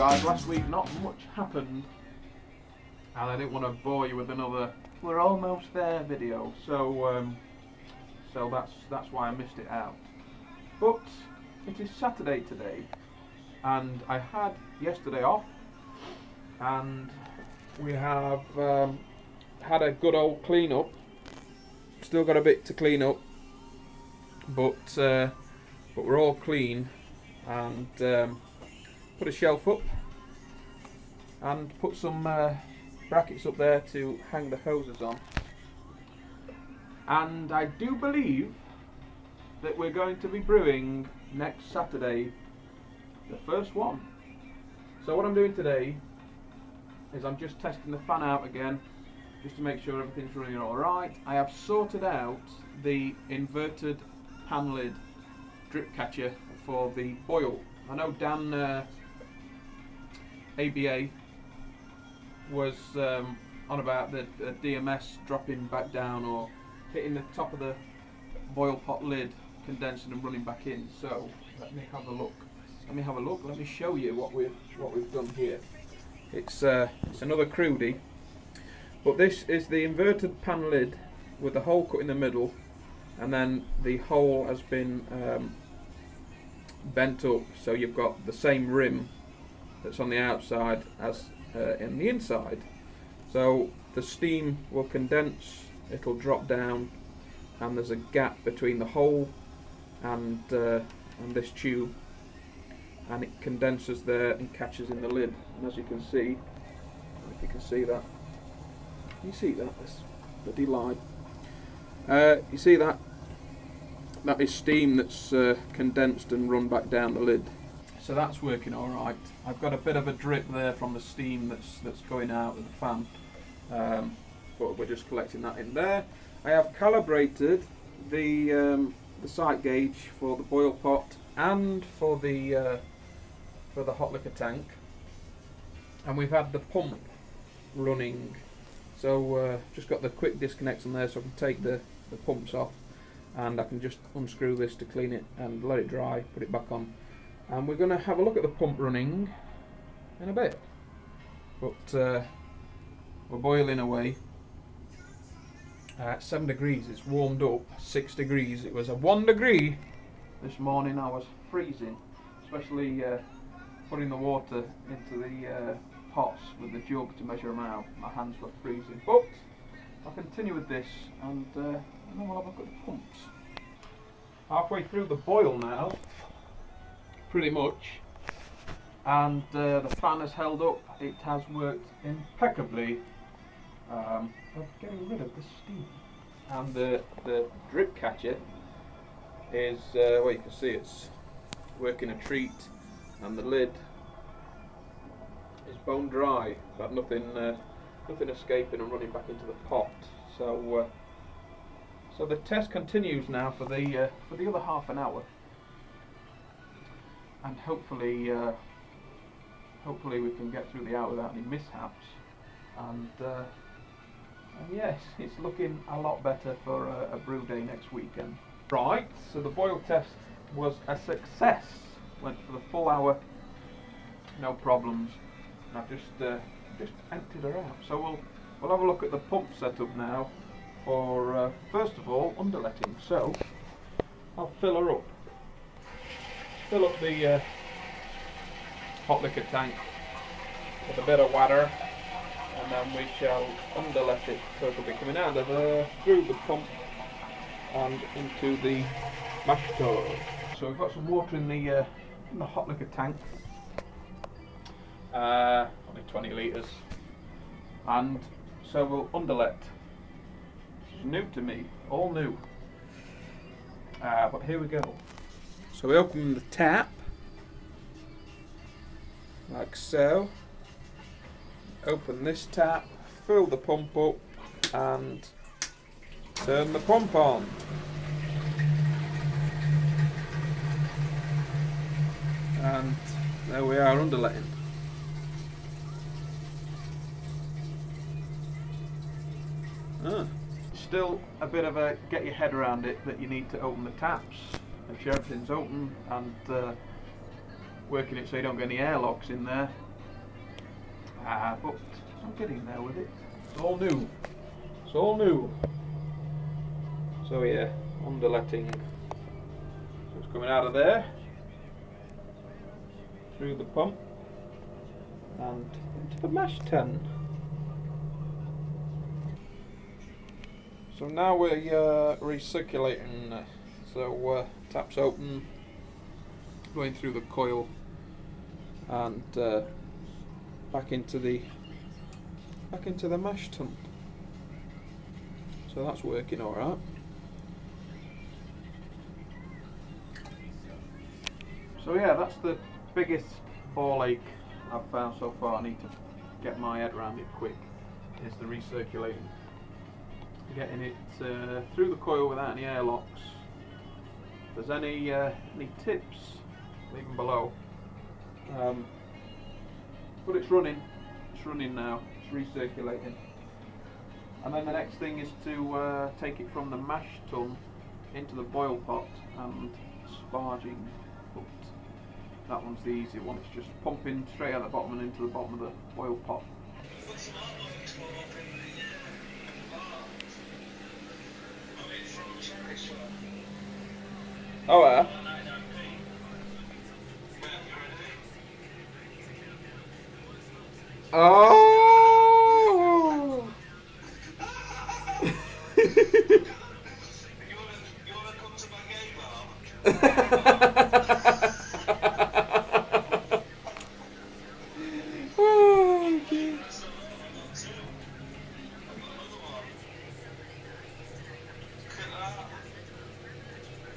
guys, last week not much happened and I didn't want to bore you with another "we're almost there" video, so that's why I missed it out. But it is Saturday today and I had yesterday off, and we have had a good old clean up. Still got a bit to clean up, but we're all clean, and put a shelf up and put some brackets up there to hang the hoses on. And I do believe that we're going to be brewing next Saturday the first one. So what I'm doing today is I'm just testing the fan out again, just to make sure everything's running alright. I have sorted out the inverted pan lid drip catcher for the boil. I know Dan ABA was on about the DMS dropping back down or hitting the top of the boil pot lid, condensing and running back in. So let me have a look. Let me show you what we've done here. It's another crudie, but this is the inverted pan lid with the hole cut in the middle, and then the hole has been bent up, so you've got the same rim that's on the outside as in the inside. So the steam will condense, it'll drop down, and there's a gap between the hole and this tube, and it condenses there and catches in the lid. And as you can see, if you can see that, this bloody light. You see that? That is steam that's condensed and run back down the lid. So that's working all right. I've got a bit of a drip there from the steam that's going out of the fan, but we're just collecting that in there. I have calibrated the sight gauge for the boil pot and for the hot liquor tank, and we've had the pump running. So just got the quick disconnects on there, so I can take the pumps off, and I can just unscrew this to clean it and let it dry, put it back on. And we're going to have a look at the pump running in a bit. But we're boiling away. 7 degrees, it's warmed up. 6 degrees, it was a 1 degree this morning. I was freezing, especially putting the water into the pots with the jug to measure them out. My hands got freezing. But I'll continue with this, and then we'll have a look at the pumps. Halfway through the boil now, pretty much, and the fan has held up. It has worked impeccably of getting rid of the steam, and the drip catcher is well, you can see it's working a treat, and the lid is bone dry, but nothing escaping and running back into the pot. So so the test continues now for the other half an hour, and hopefully we can get through the hour without any mishaps. And yes, it's looking a lot better for a brew day next weekend. Right, so the boil test was a success. Went for the full hour, no problems. And I've just emptied her out. So we'll have a look at the pump setup now for first of all underletting. So I'll fill her up. Fill up the hot liquor tank with a bit of water, and then we shall underlet it, so it'll be coming out of through the pump and into the mash tub. So we've got some water in the hot liquor tank, only 20 litres, and so we'll underlet. This is new to me, all new, but here we go. So we open the tap, like so. Open this tap, fill the pump up, and turn the pump on. And there we are, underletting. Still a bit of a get your head around it, that you need to open the taps, make sure everything's open, and working it so you don't get any airlocks in there. But I'm getting there with it. It's all new. It's all new. So yeah, underletting. So it's coming out of there, through the pump, and into the mash tun. So now we're recirculating. So taps open, going through the coil, and back into the mash tun. So that's working all right. So yeah, that's the biggest ball ache I've found so far. I need to get my head around it quick. Is the recirculating, getting it through the coil without any airlocks. If there's any tips, leave them below. But it's running. It's running now. It's recirculating. And then the next thing is to take it from the mash tun into the boil pot and sparging. But that one's the easy one. It's just pumping straight out the bottom and into the bottom of the boil pot. Oh yeah. Oh.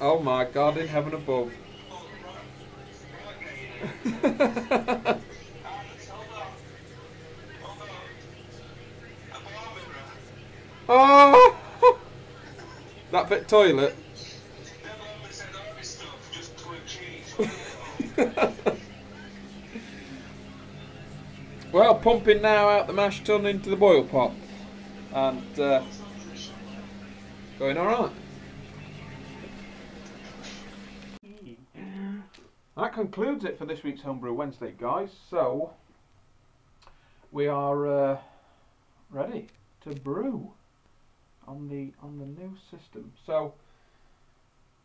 Oh my God, in heaven above. Oh! That fit toilet? Well, pumping now out the mash tun into the boil pot. And going alright. That concludes it for this week's Homebrew Wednesday, guys. So we are ready to brew on the new system. So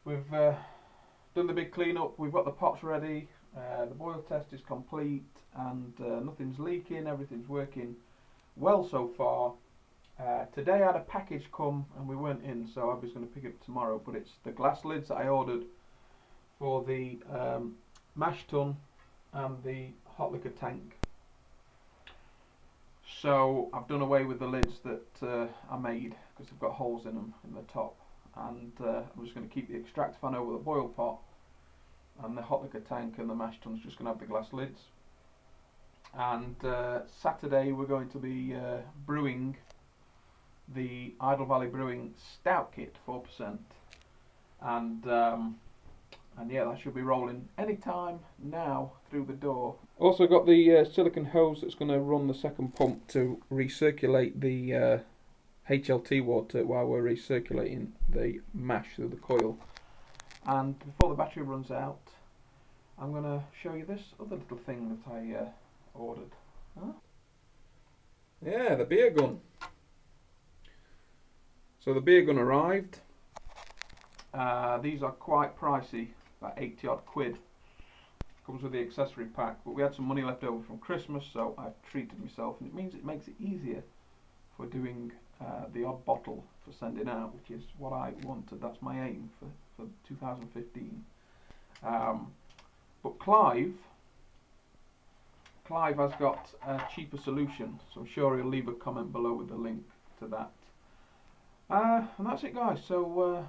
we've done the big cleanup. We've got the pots ready. The boil test is complete, and nothing's leaking. Everything's working well so far. Today I had a package come and we weren't in, so I was going to pick it up tomorrow. But it's the glass lids that I ordered for the mash tun and the hot liquor tank. So I've done away with the lids that I made because they've got holes in them in the top, and I'm just going to keep the extractor fan over the boil pot, and the hot liquor tank and the mash tun's just going to have the glass lids. And Saturday we're going to be brewing the Idle Valley Brewing Stout Kit 4%, and yeah, that should be rolling anytime now through the door. Also got the silicone hose that's going to run the second pump to recirculate the HLT water while we're recirculating the mash through the coil. And before the battery runs out, I'm going to show you this other little thing that I ordered. Huh? Yeah, the beer gun. So the beer gun arrived. These are quite pricey, about 80 odd quid. Comes with the accessory pack, but we had some money left over from Christmas, so I've treated myself, and it means it makes it easier for doing the odd bottle for sending out, which is what I wanted. That's my aim for 2015. But Clive has got a cheaper solution, so I'm sure he'll leave a comment below with the link to that. And that's it, guys. So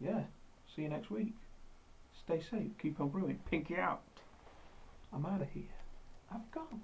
yeah, see you next week. Stay safe, keep on brewing. Pinky out. I'm out of here. I've gone.